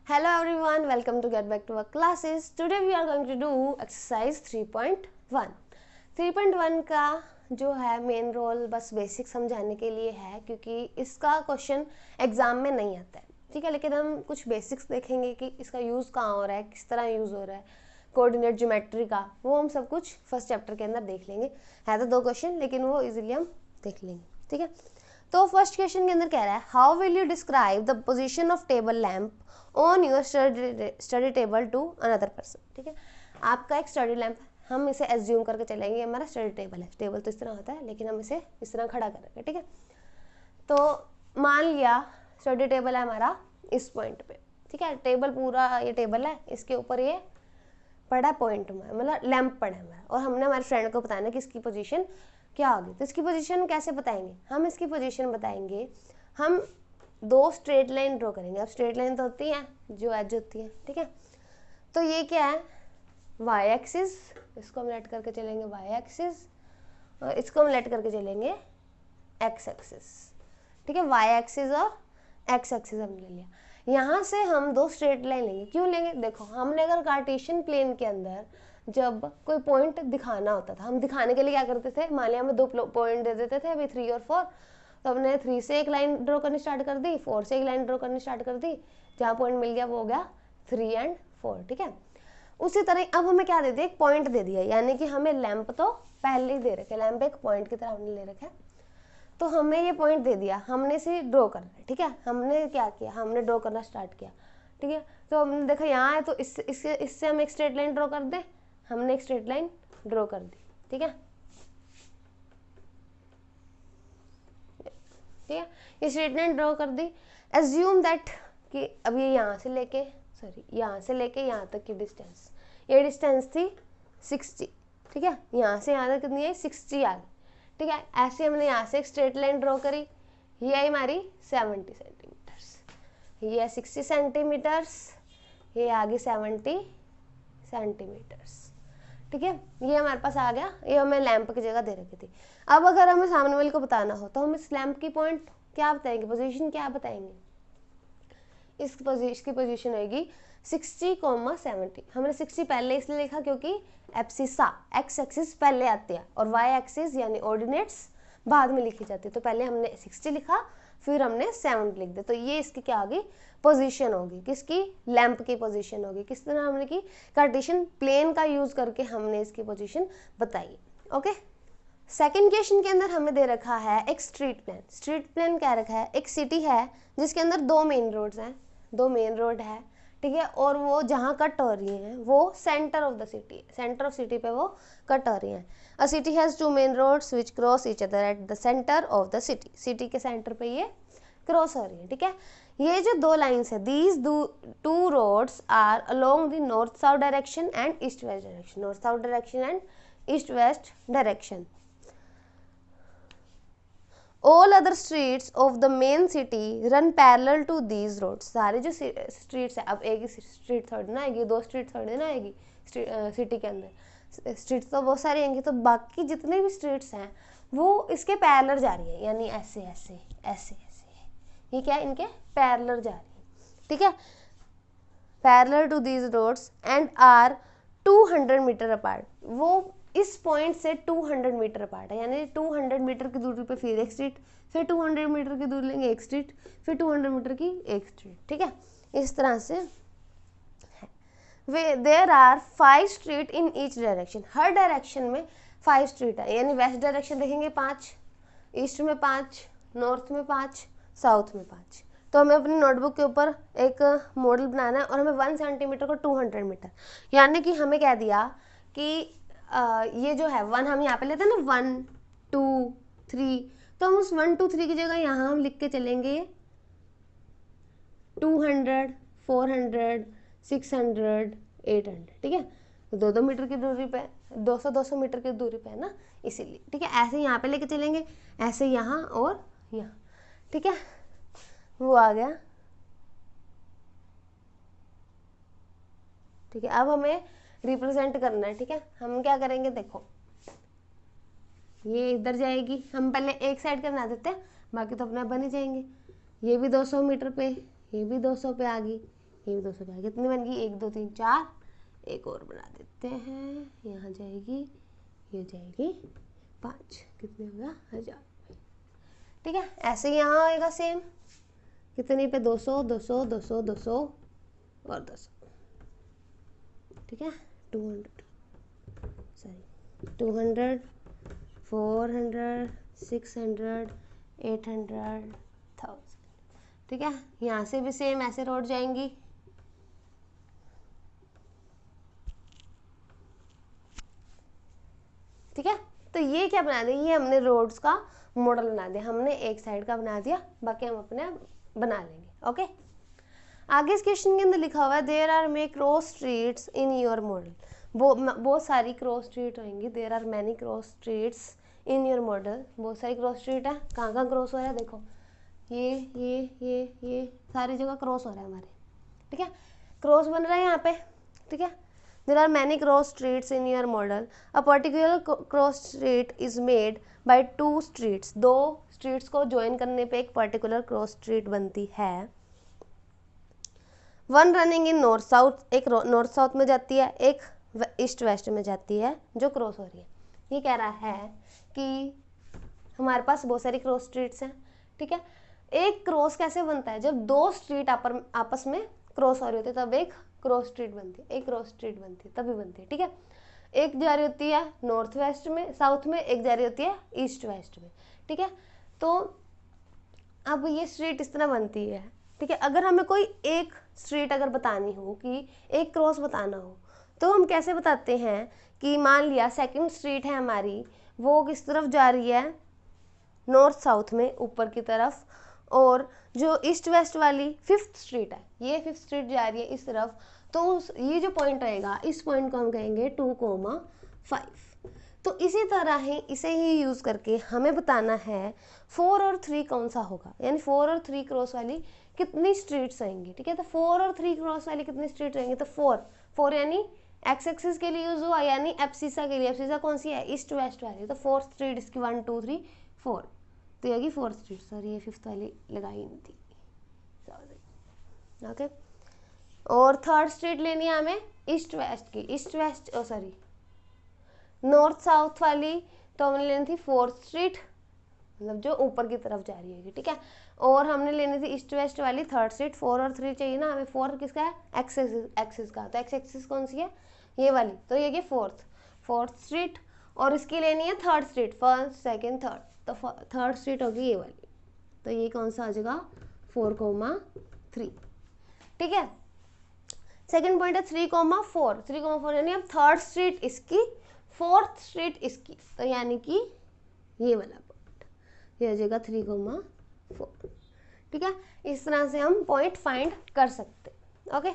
Hello everyone, welcome to Get Back to Our Classes. Today we are going to do exercise 3.1. 3.1 का जो है main role बस basic समझाने के लिए है, क्योंकि इसका क्वेश्चन एग्जाम में नहीं आता है, ठीक है। लेकिन हम कुछ बेसिक्स देखेंगे कि इसका यूज़ कहाँ हो रहा है, किस तरह यूज़ हो रहा है, कोऑर्डिनेट ज्योमेट्री का, वो हम सब कुछ फर्स्ट चैप्टर के अंदर देख लेंगे। है तो 2 क्वेश्चन, लेकिन वो इजीली हम देख लेंगे, ठीक है। तो फर्स्ट क्वेश्चन के अंदर कह रहा है, how will you describe the position of table lamp on your study table to another person, ठीक है। आपका एक स्टडी लैम्प, हम इसे एज्यूम करके चलेंगे हमारा स्टडी टेबल है। टेबल तो इस तरह होता है, लेकिन हम इसे इस तरह खड़ा करेंगे, ठीक है। तो मान लिया स्टडी टेबल है हमारा इस पॉइंट पे, ठीक है। टेबल पूरा ये टेबल है, इसके ऊपर ये पड़ा पॉइंट में, मतलब लैम्प पड़ा है हमारा, और हमने हमारे फ्रेंड को बताना कि इसकी पोजीशन क्या होगी। तो इसकी पोजीशन कैसे बताएंगे हम? इसकी पोजीशन बताएंगे, हम 2 स्ट्रेट लाइन ड्रॉ करेंगे। अब स्ट्रेट लाइन तो होती है जो एज होती है, ठीक है। तो ये क्या है, वाई एक्सिस, इसको हम लेट करके चलेंगे वाई एक्सिस, और इसको हम लेट करके चलेंगे एक्स एक्सिस, ठीक है। वाई एक्सिस और एक्स एक्सिस हमने ले लिया। यहाँ से हम 2 स्ट्रेट लाइन लेंगे। क्यों लेंगे? देखो, हमने अगर कार्टेशियन प्लेन के अंदर जब कोई पॉइंट दिखाना होता था, हम दिखाने के लिए क्या करते थे, मान लिया हमें 2 पॉइंट दे देते थे, अभी 3 और 4, तो हमने 3 से एक लाइन ड्रॉ करनी स्टार्ट कर दी, 4 से एक लाइन ड्रॉ करनी स्टार्ट कर दी, जहाँ पॉइंट मिल गया वो हो गया 3 और 4, ठीक है। उसी तरह अब हमें क्या दे दिया, एक पॉइंट दे दिया, यानी कि हमें लैंप तो पहले ही दे रखे, लैंप एक पॉइंट की तरह हमने ले रखा है। तो हमें ये पॉइंट दे दिया, हमने इसे ड्रॉ करना है, ठीक है। हमने क्या किया, हमने ड्रॉ करना स्टार्ट किया, ठीक है। तो हमने देखा यहाँ है, तो इससे हम एक स्ट्रेट लाइन ड्रॉ कर दें। हमने एक स्ट्रेट लाइन ड्रॉ कर दी, ठीक है, ठीक है। ये स्ट्रेट लाइन ड्रॉ कर दी। एज्यूम दैट कि अब ये यहाँ से लेके यहाँ तक की डिस्टेंस, ये डिस्टेंस थी 60, ठीक है। यहाँ से यहाँ तक कितनी है, 60 आ गई, ठीक है। ऐसे हमने यहाँ से एक स्ट्रेट लाइन ड्रॉ करी, ये आई हमारी 70 सेंटीमीटर्स, ये है 60 सेंटीमीटर्स, ये आ गई 70 सेंटीमीटर्स, ठीक है। ये हमारे पास आ गया, ये हमें लैंप की जगह दे रखी थी। अब अगर हमें सामने वाले को बताना हो तो हम इस लैंप की पॉइंट क्या बताएंगे, पोजीशन क्या बताएंगे। इसकी पोजीशन होगी 60,70। हमने 60 पहले इसलिए लिखा क्योंकि एब्सिसा एक्स एक्सिस पहले आती है और वाई एक्सिस यानी ऑर्डिनेट्स बाद में लिखी जाती है। तो पहले हमने 60 लिखा, फिर हमने 70 लिख दिया। तो ये इसकी क्या होगी, पोजीशन होगी, किसकी, लैंप की पोजीशन होगी। किस तरह हमने की, कार्टेशियन प्लेन का यूज करके हमने इसकी पोजीशन बताई, ओके। सेकंड क्वेश्चन के अंदर हमें दे रखा है एक स्ट्रीट प्लान। स्ट्रीट प्लान क्या रखा है, एक सिटी है जिसके अंदर 2 मेन रोड्स हैं, 2 मेन रोड है, ठीक है। और वो जहाँ कट हो रही हैं वो सेंटर ऑफ द सिटी है, सेंटर ऑफ सिटी पे वो कट हो रही हैं। A city has 2 main roads which cross each other at the centre of the city. City के सेंटर पे ये क्रॉस हो रही है, ठीक है। ये जो 2 लाइन्स है, these 2 roads are along the north south direction and east west direction, north south direction and east west direction. All other streets of the main city run parallel to these roads। सारे जो streets है, अब एक ही street थोड़ी ना आएगी, 2 street थोड़ी ना आएगी सिटी के अंदर, स्ट्रीट्स तो बहुत सारी आएंगी। तो बाकी जितने भी स्ट्रीट्स हैं वो इसके पैरेलल जा रही है, यानी ऐसे ऐसे ऐसे ऐसे, ये क्या है, इनके पैरेलल जा रही है, ठीक है। Parallel to these roads and are 200 metres apart. वो इस पॉइंट से 200 मीटर अपार्ट है, यानी 200 मीटर की दूरी पे फिर एक स्ट्रीट, फिर 200 मीटर की दूरी लेंगे एक स्ट्रीट, फिर 200 मीटर की एक स्ट्रीट, ठीक है। इस तरह से है। There are 5 street in each direction. हर डायरेक्शन में 5 स्ट्रीट है, यानी वेस्ट डायरेक्शन देखेंगे 5, ईस्ट में 5, नॉर्थ में 5, साउथ में 5। तो हमें अपनी नोटबुक के ऊपर एक मॉडल बनाना है और हमें 1 सेंटीमीटर को 200 मीटर, यानी कि हमें कह दिया कि ये जो है 1 हम यहाँ पे लेते हैं ना, 1 2 3, तो हम उस 1 2 3 की जगह यहाँ हम लिख के चलेंगे 200 400 600 800, ठीक है। 2-2 मीटर की दूरी पे, 200-200 मीटर की दूरी पे है ना, इसीलिए, ठीक है। ऐसे यहाँ पे लेके चलेंगे, ऐसे यहाँ और यहाँ, ठीक है। वो आ गया, ठीक है। अब हमें रिप्रेजेंट करना है, ठीक है। हम क्या करेंगे, देखो ये इधर जाएगी, हम पहले एक साइड का बना देते हैं, बाकी तो अपना बन ही जाएंगे। ये भी 200 मीटर पे, ये भी 200 पे आ गई, ये भी 2 से 5, कितनी बन गई, 1 2 3 4, एक और बना देते हैं, यहाँ जाएगी, ये जाएगी 5, कितने होगा 1000। ठीक है, ऐसे ही यहाँ आएगा सेम, कितनी पे 200 200 200 200 और 200। ठीक है, 200 400 600 800 1000। ठीक है, यहाँ से भी सेम ऐसे रोड जाएंगी। ठीक है, तो ये क्या बना दिया, ये हमने रोड्स का मॉडल बना दिया, हमने एक साइड का बना दिया, बाकी हम अपने बना लेंगे। ओके, आगे इस क्वेश्चन के अंदर लिखा हुआ है there are may cross streets in your model. बहुत सारी क्रॉस स्ट्रीट होंगी, there are many cross streets in your model. बहुत सारी क्रॉस स्ट्रीट है, कहाँ कहाँ क्रॉस हो रहा है, देखो ये सारी जगह क्रॉस हो रहा है हमारे। ठीक है, क्रॉस बन रहा है यहाँ पे। ठीक है, there are many cross streets in your model. A particular cross street is made by 2 streets. 2 streets को join करने पे एक particular cross street बनती है। One running in north south, एक north south में जाती है, एक east west में जाती है, जो क्रॉस हो रही है। ये कह रहा है कि हमारे पास बहुत सारी क्रॉस स्ट्रीट्स हैं। ठीक है, एक क्रॉस कैसे बनता है, जब 2 स्ट्रीट आपस में क्रॉस हो रही होती है तब एक क्रॉस स्ट्रीट बनती है, एक क्रॉस स्ट्रीट बनती है, तभी बनती है। ठीक है, एक जा रही होती है नॉर्थ वेस्ट में साउथ में, एक जा रही होती है ईस्ट वेस्ट में। ठीक है, तो अब ये स्ट्रीट इस तरह बनती है। ठीक है, अगर हमें कोई एक स्ट्रीट अगर बतानी हो कि एक क्रॉस बताना हो तो हम कैसे बताते हैं कि मान लिया सेकंड स्ट्रीट है हमारी, वो किस तरफ जा रही है, नॉर्थ साउथ में ऊपर की तरफ, और जो ईस्ट वेस्ट वाली 5th स्ट्रीट है, ये 5th स्ट्रीट जा रही है इस तरफ, तो ये जो पॉइंट रहेगा इस पॉइंट को हम कहेंगे 2,5। तो इसी तरह ही इसे ही यूज करके हमें बताना है 4 और 3 कौन सा होगा, यानी 4 और 3 क्रॉस वाली कितनी स्ट्रीट्स आएंगी। ठीक है, तो 4 और 3 क्रॉस वाली कितनी स्ट्रीट रहेंगी, तो 4 यानी एक्स एक्सिस के लिए यूज हुआ, यानी एब्सिसा के लिए, एब्सिसा कौन सी है, ईस्ट वेस्ट वाली, तो 4th स्ट्रीट इसकी 1 2 3 4, तो ये 4th स्ट्रीट, सॉरी ये 5th वाली लगाई नहीं थी। ओके, और 3rd स्ट्रीट लेनी है हमें ईस्ट वेस्ट की, east west sorry north south वाली, तो हमने लेनी थी 4th स्ट्रीट, मतलब जो ऊपर की तरफ जा रही होगी। ठीक है, और हमने लेनी थी ईस्ट वेस्ट वाली 3rd स्ट्रीट। 4 और 3 चाहिए ना हमें, 4 किसका है, एक्सिस का, तो एक्स एक्सिस कौन सी है, ये वाली, तो ये 4th स्ट्रीट, और इसकी लेनी है 3rd street, 1st 2nd 3rd, तो 3rd स्ट्रीट होगी ये वाली, तो ये कौन सा आ जाएगा 4,3। ठीक है, सेकंड पॉइंट है 3,4, 3,4 यानी अब 3rd स्ट्रीट इसकी, 4th स्ट्रीट इसकी, तो यानी कि ये वाला पॉइंट ये आ जाएगा 3,4। ठीक है, इस तरह से हम पॉइंट फाइंड कर सकते हैं। ओके।